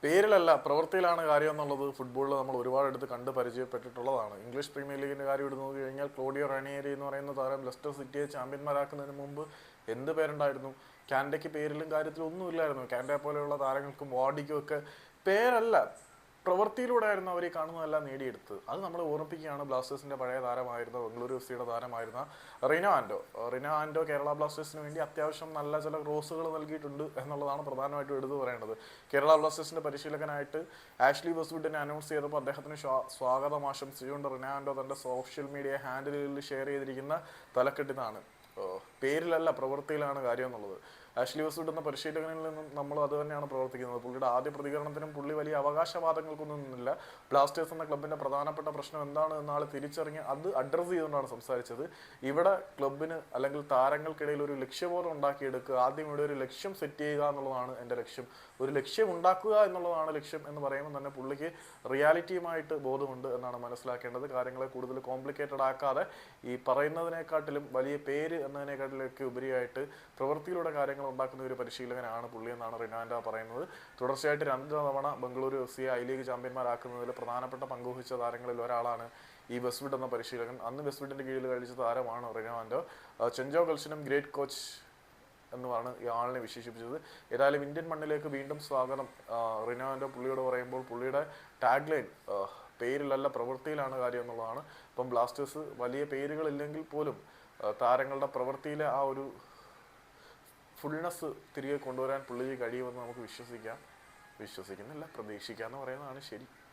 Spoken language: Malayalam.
പേരിലല്ല പ്രവൃത്തിയിലാണ് കാര്യം എന്നുള്ളത് ഫുട്ബോളിൽ നമ്മൾ ഒരുപാട് എടുത്ത് കണ്ട് പരിചയപ്പെട്ടിട്ടുള്ളതാണ്. ഇംഗ്ലീഷ് പ്രീമിയർ ലീഗിന്റെ കാര്യം എടുത്ത് നോക്കി കഴിഞ്ഞാൽ ക്ലോഡിയോ റണിയേരി എന്ന് പറയുന്ന താരം ലെസ്റ്റർ സിറ്റിയെ ചാമ്പ്യന്മാരാക്കുന്നതിന് മുമ്പ് എന്ത് പേരുണ്ടായിരുന്നു? കാൻഡയ്ക്ക് പേരിലും കാര്യത്തിലും ഒന്നുമില്ലായിരുന്നു. കാൻഡ പോലെയുള്ള താരങ്ങൾക്കും വാർഡിക്കും ഒക്കെ പേരല്ല, പ്രവൃത്തിയിലൂടെ ആയിരുന്നു അവർ ഈ കാണുന്നതെല്ലാം നേടിയെടുത്തത്. അത് നമ്മൾ ഓർമ്മിപ്പിക്കുകയാണ് ബ്ലാസ്റ്റേഴ്സിന്റെ പഴയ താരമായിരുന്ന ബംഗളൂരു എഫ് സിയുടെ താരമായിരുന്ന റിനോ ആൻഡോ കേരള ബ്ലാസ്റ്റേഴ്സിന് വേണ്ടി അത്യാവശ്യം നല്ല ചില ക്രോസുകൾ നൽകിയിട്ടുണ്ട് എന്നുള്ളതാണ് പ്രധാനമായിട്ടും എടുത്തു പറയേണ്ടത്. കേരള ബ്ലാസ്റ്റേഴ്സിന്റെ പരിശീലകനായിട്ട് ആഷ്ലി വെസ്റ്റ്വുഡിനെ അനൗൺസ് ചെയ്തപ്പോൾ അദ്ദേഹത്തിന് സ്വാഗതം ആശംസിച്ചുകൊണ്ട് റിനോ ആൻഡോ തന്റെ സോഷ്യൽ മീഡിയ ഹാൻഡിലിൽ ഷെയർ ചെയ്തിരിക്കുന്ന തലക്കെട്ടിനാണ് പേരിലല്ല പ്രവൃത്തിയിലാണ് കാര്യം എന്നുള്ളത്. ആഷ്ലി വെസ്റ്റ്വുഡ് എന്ന പരിശീലകനിൽ നിന്നും നമ്മൾ അത് തന്നെയാണ് പ്രവർത്തിക്കുന്നത്. പുള്ളിയുടെ ആദ്യ പ്രതികരണത്തിനും പുള്ളി വലിയ അവകാശവാദങ്ങൾക്കൊന്നും നിന്നില്ല. ബ്ലാസ്റ്റേഴ്സ് എന്ന ക്ലബിന്റെ പ്രധാനപ്പെട്ട പ്രശ്നം എന്താണ് എന്നാൾ തിരിച്ചറിഞ്ഞ് അത് അഡ്രസ്സ് ചെയ്തുകൊണ്ടാണ് സംസാരിച്ചത്. ഇവിടെ ക്ലബിന് അല്ലെങ്കിൽ താരങ്ങൾക്കിടയിൽ ഒരു ലക്ഷ്യബോധം ഉണ്ടാക്കിയെടുക്കുക, ആദ്യം ഇവിടെ ഒരു ലക്ഷ്യം സെറ്റ് ചെയ്യുക എന്നുള്ളതാണ് എൻ്റെ ലക്ഷ്യം, ഒരു ലക്ഷ്യം ഉണ്ടാക്കുക എന്നുള്ളതാണ് ലക്ഷ്യം എന്ന് പറയുമ്പോൾ തന്നെ പുള്ളിക്ക് റിയാലിറ്റിയുമായിട്ട് ബോധമുണ്ട് എന്നാണ് മനസ്സിലാക്കേണ്ടത്. കാര്യങ്ങളെ കൂടുതൽ കോംപ്ലിക്കേറ്റഡ് ആക്കാതെ ഈ പറയുന്നതിനെക്കാട്ടിലും വലിയ പേര് എന്നതിനെക്കാട്ടിലൊക്കെ ഉപരിയായിട്ട് പ്രവൃത്തിയിലൂടെ കാര്യങ്ങൾ ഉണ്ടാക്കുന്ന ഒരു പരിശീലകനാണ് പുള്ളി എന്നാണ് റിനോ ആൻഡോ പറയുന്നത്. തുടർച്ചയായിട്ട് 2 തവണ ബംഗളൂരു എഫ് സിയെ ഐ ലീഗ് ചാമ്പ്യന്മാരാക്കുന്നതിൽ പ്രധാനപ്പെട്ട പങ്കുവഹിച്ച താരങ്ങളിൽ ഒരാളാണ് ഈ വെസ്റ്റ്വുഡ് എന്ന പരിശീലകൻ. അന്ന് വെസ്റ്റ്വുഡിന്റെ കീഴിൽ കളിച്ച താരമാണ് റിനോ ആൻഡോ. ചെഞ്ചോ ഗൾസിനും ഗ്രേറ്റ് കോച്ച് എന്നുമാണ് ഈ ആളിനെ വിശേഷിപ്പിച്ചത്. ഏതായാലും ഇന്ത്യൻ മണ്ണിലേക്ക് വീണ്ടും സ്വാഗതം റിനോ ആൻഡോ പുള്ളിയോട് പറയുമ്പോൾ പുള്ളിയുടെ ടാഗ് ലൈൻ പേരിലല്ല പ്രവൃത്തിയിലാണ് കാര്യം എന്നുള്ളതാണ്. ഇപ്പം ബ്ലാസ്റ്റേഴ്സ് വലിയ പേരുകളില്ലെങ്കിൽ പോലും താരങ്ങളുടെ പ്രവൃത്തിയിലെ ആ ഒരു ഫുൾനെസ് തിരികെ കൊണ്ടുവരാൻ പുള്ളിക്ക് കഴിയുമെന്ന് നമുക്ക് വിശ്വസിക്കുന്നില്ല, പ്രതീക്ഷിക്കാമെന്ന് പറയുന്നതാണ് ശരി.